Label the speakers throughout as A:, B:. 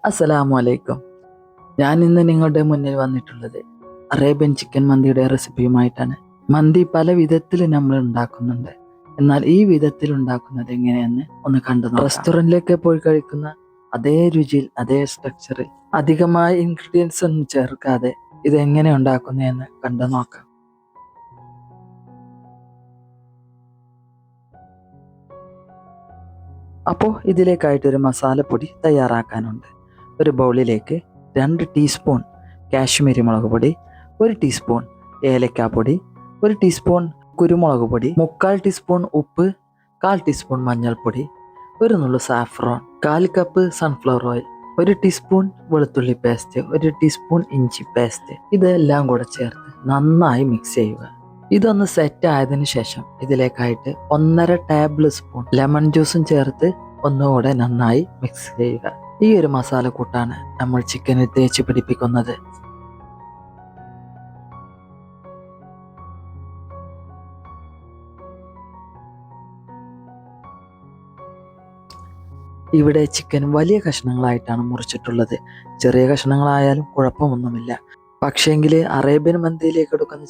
A: അസ്സലാമു അലൈക്കും. ഞാൻ ഇന്ന് നിങ്ങളുടെ മുന്നിൽ വന്നിട്ടുള്ളത് അറേബ്യൻ ചിക്കൻ മന്തിയുടെ റെസിപ്പിയുമായിട്ടാണ്. മന്തി പല വിധത്തിൽ നമ്മൾ ഉണ്ടാക്കുന്നുണ്ട്. എന്നാൽ ഈ വിധത്തിൽ ഉണ്ടാക്കുന്നത് എങ്ങനെയെന്ന് ഒന്ന് കണ്ടു നോക്കാം. റെസ്റ്റോറൻറ്റിലേക്ക് പോയി കഴിക്കുന്ന അതേ രുചിയിൽ, അതേ സ്ട്രക്ചറിൽ, അധികമായ ഇൻഗ്രീഡിയൻസ് ഒന്നും ചേർക്കാതെ ഇത് എങ്ങനെ ഉണ്ടാക്കുന്നതെന്ന് കണ്ടു നോക്കാം. അപ്പോൾ ഇതിലേക്കായിട്ടൊരു മസാലപ്പൊടി തയ്യാറാക്കാനുണ്ട്. ഒരു ബൗളിലേക്ക് 2 ടീസ്പൂൺ കാശ്മീരി മുളക് പൊടി, 1 ടീസ്പൂൺ ഏലക്കാപ്പൊടി, 1 ടീസ്പൂൺ കുരുമുളക് പൊടി, 3/4 ടീസ്പൂൺ ഉപ്പ്, 1/4 ടീസ്പൂൺ മഞ്ഞൾപ്പൊടി, ഒരു നുള്ളു saffron, 1/4 cup sunflower oil, 1 teaspoon വെളുത്തുള്ളി പേസ്റ്റ്, 1 ടീസ്പൂൺ ഇഞ്ചി പേസ്റ്റ്. ഇതെല്ലാം കൂടെ ചേർത്ത് നന്നായി മിക്സ് ചെയ്യുക. ഇതൊന്ന് സെറ്റ് ആയതിനു ശേഷം ഇതിലേക്കായിട്ട് 1.5 ടേബിൾ സ്പൂൺ ലെമൺ ജ്യൂസും ചേർത്ത് ഒന്നുകൂടെ നന്നായി മിക്സ് ചെയ്യുക. ഈ ഒരു മസാല കൂട്ടാണ് നമ്മൾ ചിക്കനിൽ തേച്ച് പിടിപ്പിക്കുന്നത്. ഇവിടെ ചിക്കൻ വലിയ കഷ്ണങ്ങളായിട്ടാണ് മുറിച്ചിട്ടുള്ളത്. ചെറിയ കഷ്ണങ്ങളായാലും കുഴപ്പമൊന്നുമില്ല. പക്ഷേങ്കിൽ അറേബ്യൻ മന്തിയിലേക്ക് എടുക്കുന്ന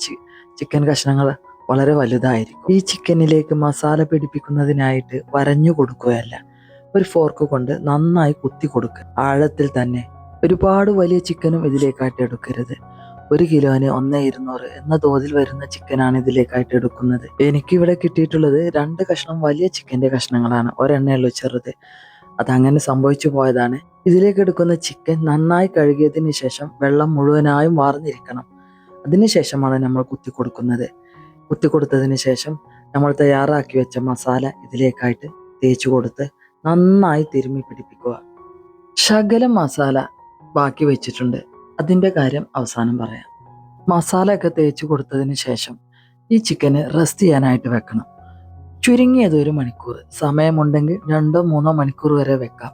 A: ചിക്കൻ കഷ്ണങ്ങൾ വളരെ വലുതായിരിക്കും. ഈ ചിക്കനിലേക്ക് മസാല പിടിപ്പിക്കുന്നതിനായിട്ട് വരഞ്ഞു കൊടുക്കുകയല്ല, ഒരു ഫോർക്ക് കൊണ്ട് നന്നായി കുത്തി കൊടുക്കുക, ആഴത്തിൽ തന്നെ. ഒരുപാട് വലിയ ചിക്കനും ഇതിലേക്കായിട്ട് എടുക്കരുത്. 1 കിലോന് 1.200 എന്ന തോതിൽ വരുന്ന ചിക്കനാണ് ഇതിലേക്കായിട്ട് എടുക്കുന്നത്. എനിക്കിവിടെ കിട്ടിയിട്ടുള്ളത് 2 കഷ്ണം വലിയ ചിക്കൻ്റെ കഷ്ണങ്ങളാണ്, ഒരെണ്ണയുള്ളൂ ചെറുത്. അതങ്ങനെ സംഭവിച്ചു പോയതാണ്. ഇതിലേക്ക് എടുക്കുന്ന ചിക്കൻ നന്നായി കഴുകിയതിന് ശേഷം വെള്ളം മുഴുവനായും വാർന്നിരിക്കണം. അതിനുശേഷമാണ് നമ്മൾ കുത്തി കൊടുക്കുന്നത്. കുത്തി കൊടുത്തതിന് ശേഷം നമ്മൾ തയ്യാറാക്കി വെച്ച മസാല ഇതിലേക്കായിട്ട് തേച്ച് കൊടുത്ത് നന്നായി തിരുമ്മി പിടിപ്പിക്കുക. ശകലം മസാല ബാക്കി വെച്ചിട്ടുണ്ട്, അതിൻ്റെ കാര്യം അവസാനം പറയാം. മസാല ഒക്കെ തേച്ച് കൊടുത്തതിന് ശേഷം ഈ ചിക്കന് റെസ്റ്റ് ചെയ്യാനായിട്ട് വെക്കണം. ചുരുങ്ങിയത് 1 മണിക്കൂർ, സമയമുണ്ടെങ്കിൽ 2-3 മണിക്കൂർ വരെ വെക്കാം.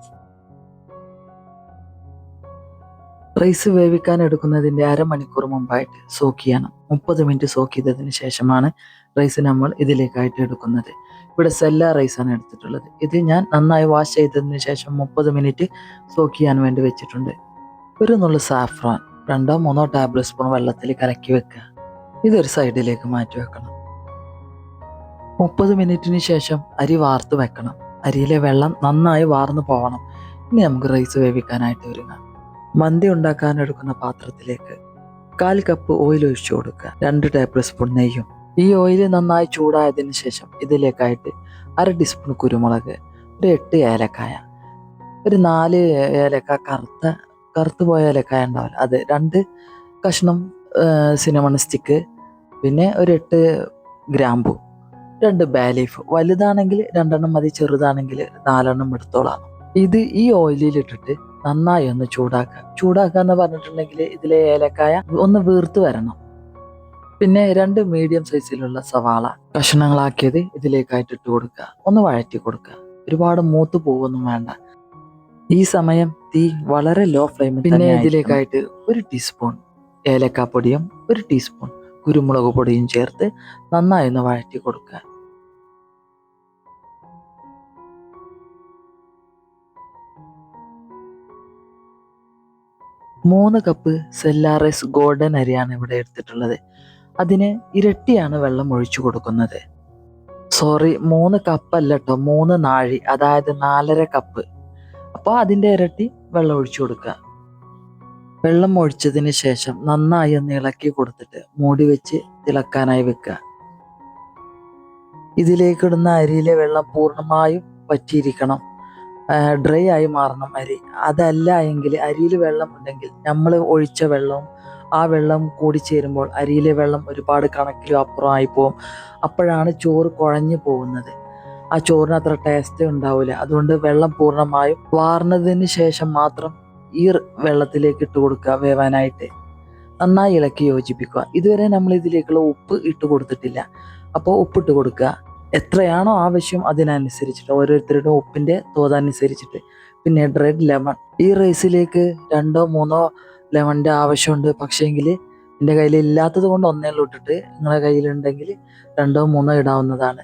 A: റൈസ് വേവിക്കാൻ എടുക്കുന്നതിൻ്റെ 1/2 മണിക്കൂർ മുമ്പായിട്ട് സോക്ക് ചെയ്യണം. 30 മിനിറ്റ് സോക്ക് ചെയ്തതിന് ശേഷമാണ് റൈസ് നമ്മൾ ഇതിലേക്കായിട്ട് എടുക്കുന്നത്. ഇവിടെ സെല്ല റൈസാണ് എടുത്തിട്ടുള്ളത്. ഇത് ഞാൻ നന്നായി വാഷ് ചെയ്തതിന് ശേഷം 30 മിനിറ്റ് സോക്ക് ചെയ്യാൻ വേണ്ടി വെച്ചിട്ടുണ്ട്. ഒരു നുള്ളു സാഫ്രോൺ 2-3 ടേബിൾ സ്പൂൺ വെള്ളത്തിൽ കലക്കി വെക്കുക. ഇതൊരു സൈഡിലേക്ക് മാറ്റി വെക്കണം. 30 മിനിറ്റിന് ശേഷം അരി വാർത്ത് വെക്കണം. അരിയിലെ വെള്ളം നന്നായി വാർന്നു പോകണം. ഇനി നമുക്ക് റൈസ് വേവിക്കാനായിട്ട് ഒരുങ്ങാം. മന്തി ഉണ്ടാക്കാൻ എടുക്കുന്ന പാത്രത്തിലേക്ക് 1/4 കപ്പ് ഓയിൽ ഒഴിച്ചു കൊടുക്കുക. 2 ടേബിൾ സ്പൂൺ നെയ്യും. ഈ ഓയിൽ നന്നായി ചൂടായതിനു ശേഷം ഇതിലേക്കായിട്ട് 1/2 ടീസ്പൂൺ കുരുമുളക്, ഒരു 8 ഏലക്കായ, ഒരു 4 ഏലക്ക, കറുത്ത് പോയ ഏലക്കായ ഉണ്ടാവില്ല, അത് 2 കഷ്ണം സിനമൺ സ്റ്റിക്ക്, പിന്നെ ഒരു 8 ഗ്രാമ്പു, 2 ബേ ലീഫ്. വലുതാണെങ്കിൽ 2 മതി, ചെറുതാണെങ്കിൽ 4 എടുത്തോളാം. ഇത് ഈ ഓയിലിലിട്ടിട്ട് നന്നായി ഒന്ന് ചൂടാക്കുക എന്ന് പറഞ്ഞിട്ടുണ്ടെങ്കിൽ ഇതിലെ ഏലക്കായ ഒന്ന് വീർത്ത് വരണം. പിന്നെ 2 മീഡിയം സൈസിലുള്ള സവാള കഷ്ണങ്ങളാക്കിയത് ഇതിലേക്കായിട്ട് ഇട്ട് കൊടുക്കുക. ഒന്ന് വഴറ്റി കൊടുക്കുക. ഒരുപാട് മൂത്ത് പോവൊന്നും വേണ്ട. ഈ സമയം തീ വളരെ ലോ ഫ്ലെയിമിൽ. പിന്നെ ഇതിലേക്കായിട്ട് 1 ടീസ്പൂൺ ഏലക്കാപ്പൊടിയും 1 ടീസ്പൂൺ കുരുമുളക് പൊടിയും ചേർത്ത് നന്നായി ഒന്ന് വഴറ്റി കൊടുക്കുക. മൂന്ന് കപ്പ് സെല്ല റൈസ് ഗോൾഡൻ അരിയാണ് ഇവിടെ എടുത്തിട്ടുള്ളത്. അതിന് ഇരട്ടിയാണ് വെള്ളം ഒഴിച്ചു കൊടുക്കുന്നത്. 3 കപ്പല്ല കേട്ടോ, 3 നാഴി, അതായത് 4.5 കപ്പ്. അപ്പോൾ അതിൻ്റെ ഇരട്ടി വെള്ളം ഒഴിച്ചു കൊടുക്കുക. വെള്ളം ഒഴിച്ചതിന് ശേഷം നന്നായി ഒന്ന് ഇളക്കി കൊടുത്തിട്ട് മൂടി വെച്ച് തിളക്കാനായി വെക്കുക. ഇതിലേക്കിടുന്ന അരിയിലെ വെള്ളം പൂർണ്ണമായും വറ്റിയിരിക്കണം, ഡ്രൈ ആയി മാറണം അരി. അതല്ല എങ്കിൽ അരിയിൽ വെള്ളം ഉണ്ടെങ്കിൽ നമ്മൾ ഒഴിച്ച വെള്ളവും ആ വെള്ളം കൂടി ചേരുമ്പോൾ അരിയിലെ വെള്ളം ഒരുപാട് കണക്കിലും അപ്പുറമായി പോകും. അപ്പോഴാണ് ചോറ് കുഴഞ്ഞു പോകുന്നത്. ആ ചോറിന് അത്ര ടേസ്റ്റ് ഉണ്ടാവില്ല. അതുകൊണ്ട് വെള്ളം പൂർണ്ണമായും വാർന്നതിന് ശേഷം മാത്രം ഈ വെള്ളത്തിലേക്ക് ഇട്ട് കൊടുക്കുക വേവാനായിട്ട്. നന്നായി ഇളക്കി യോജിപ്പിക്കുക. ഇതുവരെ നമ്മൾ ഇതിലേക്കുള്ള ഉപ്പ് ഇട്ട് കൊടുത്തിട്ടില്ല. അപ്പോൾ ഉപ്പിട്ട് കൊടുക്കുക. എത്രയാണോ ആവശ്യം അതിനനുസരിച്ചിട്ട്, ഓരോരുത്തരുടെ ഉപ്പിൻ്റെ തോതനുസരിച്ചിട്ട്. പിന്നെ റെഡ് ലെമൺ. ഈ റൈസിലേക്ക് 2-3 ലെമണിൻ്റെ ആവശ്യമുണ്ട്. പക്ഷേങ്കിൽ എൻ്റെ കയ്യിൽ ഇല്ലാത്തത് കൊണ്ട് 1 ഇട്ടിട്ട്, നിങ്ങളുടെ കയ്യിലുണ്ടെങ്കിൽ 2-3 ഇടാവുന്നതാണ്.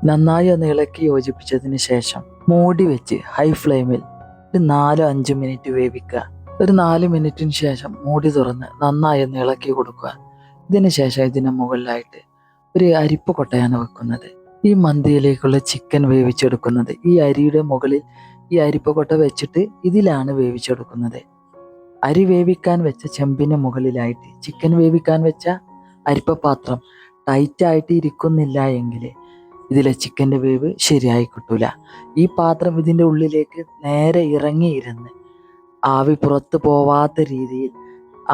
A: നന്നായി ഒന്ന് ഇളക്കി യോജിപ്പിച്ചതിന് ശേഷം മൂടി വെച്ച് ഹൈ ഫ്ലെയിമിൽ ഒരു 4-5 മിനിറ്റ് വേവിക്കുക. ഒരു 4 മിനിറ്റിന് ശേഷം മൂടി തുറന്ന് നന്നായി ഒന്ന് ഇളക്കി കൊടുക്കുക. ഇതിന് ശേഷം ഇതിന് മുകളിലായിട്ട് ഒരു അരിപ്പ കൊട്ടയാണ് വെക്കുന്നത്. ഈ മന്തിയിലേക്കുള്ള ചിക്കൻ വേവിച്ചെടുക്കുന്നത് ഈ അരിയുടെ മുകളിൽ ഈ അരിപ്പ കൊട്ട വെച്ചിട്ട് ഇതിലാണ് വേവിച്ചെടുക്കുന്നത്. അരി വേവിക്കാൻ വെച്ച ചെമ്പിന് മുകളിലായിട്ട് ചിക്കൻ വേവിക്കാൻ വെച്ച അരിപ്പ പാത്രം ടൈറ്റായിട്ട് ഇരിക്കുന്നില്ല എങ്കിൽ ഇതിലെ ചിക്കൻ്റെ വേവ് ശരിയായി കിട്ടൂല. ഈ പാത്രം ഇതിൻ്റെ ഉള്ളിലേക്ക് നേരെ ഇറങ്ങിയിരുന്ന് ആവി പുറത്ത് പോവാത്ത രീതിയിൽ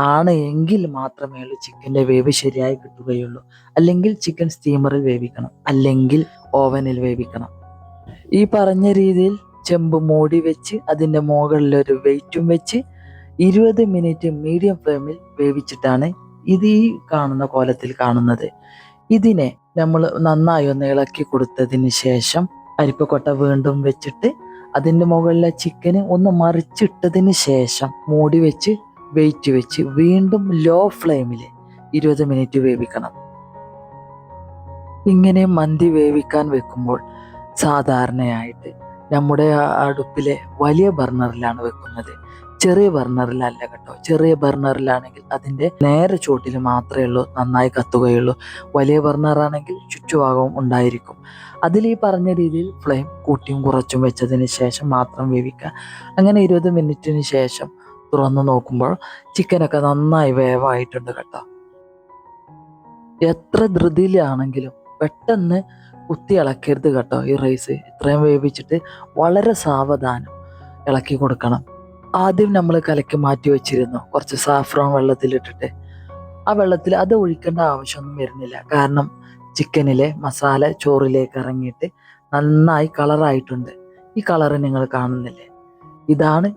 A: ആണ് എങ്കിൽ മാത്രമേ ഉള്ളൂ ചിക്കൻ്റെ വേവ് ശരിയായി കിട്ടുകയുള്ളൂ. അല്ലെങ്കിൽ ചിക്കൻ സ്റ്റീമറിൽ വേവിക്കണം, അല്ലെങ്കിൽ ഓവനിൽ വേവിക്കണം. ഈ പറഞ്ഞ രീതിയിൽ ചെമ്പ് മൂടി വെച്ച് അതിൻ്റെ മുകളിലൊരു വെയിറ്റും വെച്ച് 20 മിനിറ്റ് മീഡിയം ഫ്ലെയിമിൽ വേവിച്ചിട്ടാണ് ഇത് ഈ കാണുന്ന കോലത്തിൽ കാണുന്നത്. ഇതിനെ നമ്മൾ നന്നായി ഒന്ന് ഇളക്കി കൊടുത്തതിന് ശേഷം അരിപ്പക്കൊട്ട വീണ്ടും വെച്ചിട്ട് അതിൻ്റെ മുകളിലെ ചിക്കന് ഒന്ന് മറിച്ചിട്ടതിന് ശേഷം മൂടി വെച്ച് വെയിറ്റ് വെച്ച് വീണ്ടും ലോ ഫ്ലെയിമിൽ 20 മിനിറ്റ് വേവിക്കണം. ഇങ്ങനെ മന്തി വേവിക്കാൻ വെക്കുമ്പോൾ സാധാരണയായിട്ട് നമ്മുടെ അടുപ്പിലെ വലിയ ബർണറിലാണ് വെക്കുന്നത്, ചെറിയ ബർണറിലല്ല കേട്ടോ. ചെറിയ ബർണറിലാണെങ്കിൽ അതിൻ്റെ നേരെ ചുവട്ടിൽ മാത്രമേ ഉള്ളൂ നന്നായി കത്തുകയുള്ളൂ. വലിയ ബർണറാണെങ്കിൽ ചുറ്റുഭാഗവും ഉണ്ടായിരിക്കും. അതിൽ ഈ പറഞ്ഞ രീതിയിൽ ഫ്ലെയിം കൂട്ടിയും കുറച്ചും വെച്ചതിന് ശേഷം മാത്രം വേവിക്കുക. അങ്ങനെ 20 മിനിറ്റിന് ശേഷം തുറന്ന് നോക്കുമ്പോൾ ചിക്കനൊക്കെ നന്നായി വേവായിട്ടുണ്ട് കേട്ടോ. എത്ര ധൃതിയിലാണെങ്കിലും പെട്ടെന്ന് കുത്തി ഇളക്കരുത് കേട്ടോ. ഈ റൈസ് ഇത്രയും വേവിച്ചിട്ട് വളരെ സാവധാനം ഇളക്കി കൊടുക്കണം. ആദ്യം നമ്മൾ കലക്കി മാറ്റി വെച്ചിരുന്നു കുറച്ച് സാഫ്രോൺ വെള്ളത്തിലിട്ടിട്ട്. ആ വെള്ളത്തിൽ അത് ഒഴിക്കേണ്ട ആവശ്യമൊന്നും വരുന്നില്ല. കാരണം ചിക്കനിലെ മസാല ചോറിലേക്ക് ഇറങ്ങിയിട്ട് നന്നായി കളറായിട്ടുണ്ട്. ഈ കളറ് നിങ്ങൾ കാണുന്നില്ലേ, ഇതാണ്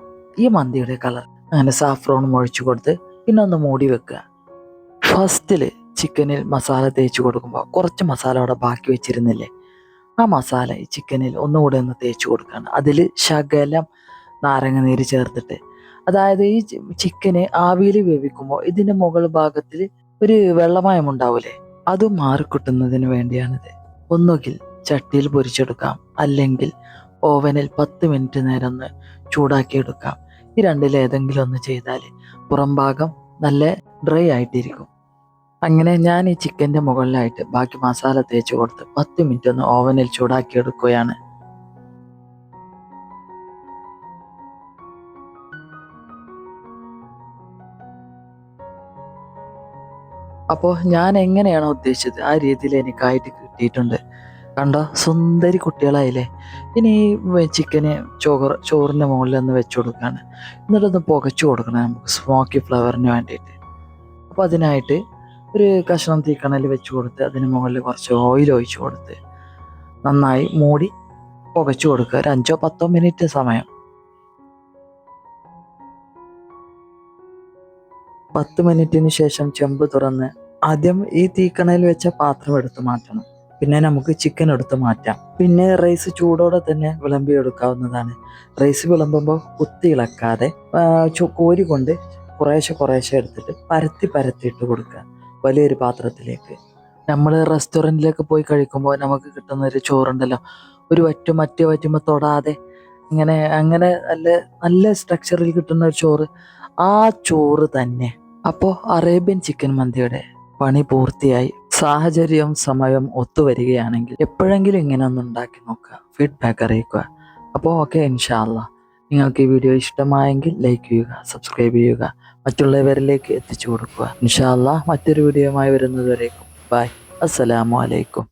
A: ഈ മന്തിയുടെ കളർ. അങ്ങനെ സാഫ്രോൺ ഒഴിച്ചു കൊടുത്ത് പിന്നെ ഒന്ന് മൂടി വെക്കുക. ഫസ്റ്റിൽ ചിക്കനിൽ മസാല തേച്ച് കൊടുക്കുമ്പോൾ കുറച്ച് മസാല അവിടെ ബാക്കി വെച്ചിരുന്നില്ലേ, ആ മസാല ഈ ചിക്കനിൽ ഒന്നുകൂടെ ഒന്ന് തേച്ച് കൊടുക്കുകയാണ്. അതിൽ ശകലം നാരങ്ങ നീര് ചേർത്തിട്ട്, അതായത് ഈ ചിക്കന് ആവിയിൽ വേവിക്കുമ്പോൾ ഇതിൻ്റെ മുകൾ ഭാഗത്തിൽ ഒരു വെള്ളമയം ഉണ്ടാവൂലേ, അത് മാറിക്കിട്ടുന്നതിന് വേണ്ടിയാണിത്. ഒന്നുകിൽ ചട്ടിയിൽ പൊരിച്ചെടുക്കാം, അല്ലെങ്കിൽ ഓവനിൽ 10 മിനിറ്റ് നേരം ഒന്ന് ചൂടാക്കിയെടുക്കാം. ഈ രണ്ടിലേതെങ്കിലും ഒന്ന് ചെയ്താൽ പുറം ഭാഗം നല്ല ഡ്രൈ ആയിട്ടിരിക്കും. അങ്ങനെ ഞാൻ ഈ ചിക്കൻ്റെ മുകളിലായിട്ട് ബാക്കി മസാല തേച്ച് കൊടുത്ത് 10 മിനിറ്റ് ഒന്ന് ഓവനിൽ ചൂടാക്കിയെടുക്കുകയാണ്. അപ്പോൾ ഞാൻ എങ്ങനെയാണോ ഉദ്ദേശിച്ചത് ആ രീതിയിൽ എനിക്കായിട്ട് കിട്ടിയിട്ടുണ്ട്. കണ്ടോ, സുന്ദരി കുട്ടികളായില്ലേ. ഇനി ഈ ചിക്കന് ചോറിൻ്റെ മുകളിൽ ഒന്ന് വെച്ച് കൊടുക്കുകയാണ്. എന്നിട്ടൊന്ന് പുകച്ചു കൊടുക്കണം നമുക്ക് സ്മോക്കി ഫ്ലേവറിന് വേണ്ടിയിട്ട്. അപ്പോൾ അതിനായിട്ട് ഒരു കഷ്ണം തീക്കണൽ വെച്ച് കൊടുത്ത് അതിന് മുകളിൽ കുറച്ച് ഓയിൽ ഒഴിച്ച് കൊടുത്ത് നന്നായി മൂടി പുകച്ചു കൊടുക്കുക. ഒരു 5-10 മിനിറ്റ് സമയം. 10 മിനിറ്റിന് ശേഷം ചെമ്പ് തുറന്ന് ആദ്യം ഈ തീക്കണയിൽ വെച്ച പാത്രം എടുത്ത് മാറ്റണം. പിന്നെ നമുക്ക് ചിക്കൻ എടുത്ത് മാറ്റാം. പിന്നെ റൈസ് ചൂടോടെ തന്നെ വിളമ്പി എടുക്കാവുന്നതാണ്. റൈസ് വിളമ്പുമ്പോൾ കുത്തി ഇളക്കാതെ കോരി കൊണ്ട് കുറേശ്ശെ എടുത്തിട്ട് പരത്തിയിട്ട് കൊടുക്കുക വലിയൊരു പാത്രത്തിലേക്ക്. നമ്മൾ റെസ്റ്റോറൻറ്റിലേക്ക് പോയി കഴിക്കുമ്പോൾ നമുക്ക് കിട്ടുന്ന ഒരു ചോറുണ്ടല്ലോ, ഒരു മറ്റേ വറ്റുമ്പോൾ തൊടാതെ അങ്ങനെ നല്ല സ്ട്രക്ചറിൽ കിട്ടുന്ന ഒരു ചോറ്, ആ ചോറ് തന്നെ. അപ്പോൾ അറേബ്യൻ ചിക്കൻ മന്തിയുടെ പണി പൂർത്തിയായി. സാഹചര്യവും സമയവും ഒത്തുവരികയാണെങ്കിൽ എപ്പോഴെങ്കിലും ഇങ്ങനെ ഒന്ന് ഉണ്ടാക്കി നോക്കുക, ഫീഡ്ബാക്ക് അറിയിക്കുക. അപ്പോൾ ഓക്കെ, ഇൻഷാ അല്ലാഹ്. നിങ്ങൾക്ക് ഈ വീഡിയോ ഇഷ്ടമായെങ്കിൽ ലൈക്ക് ചെയ്യുക, സബ്സ്ക്രൈബ് ചെയ്യുക, മറ്റുള്ളവരിലേക്ക് എത്തിച്ചു കൊടുക്കുക. ഇൻഷാ അല്ലാഹ് മറ്റൊരു വീഡിയോയുമായി വരുന്നതുവരേക്കും ബൈ. അസ്സലാമു അലൈക്കും.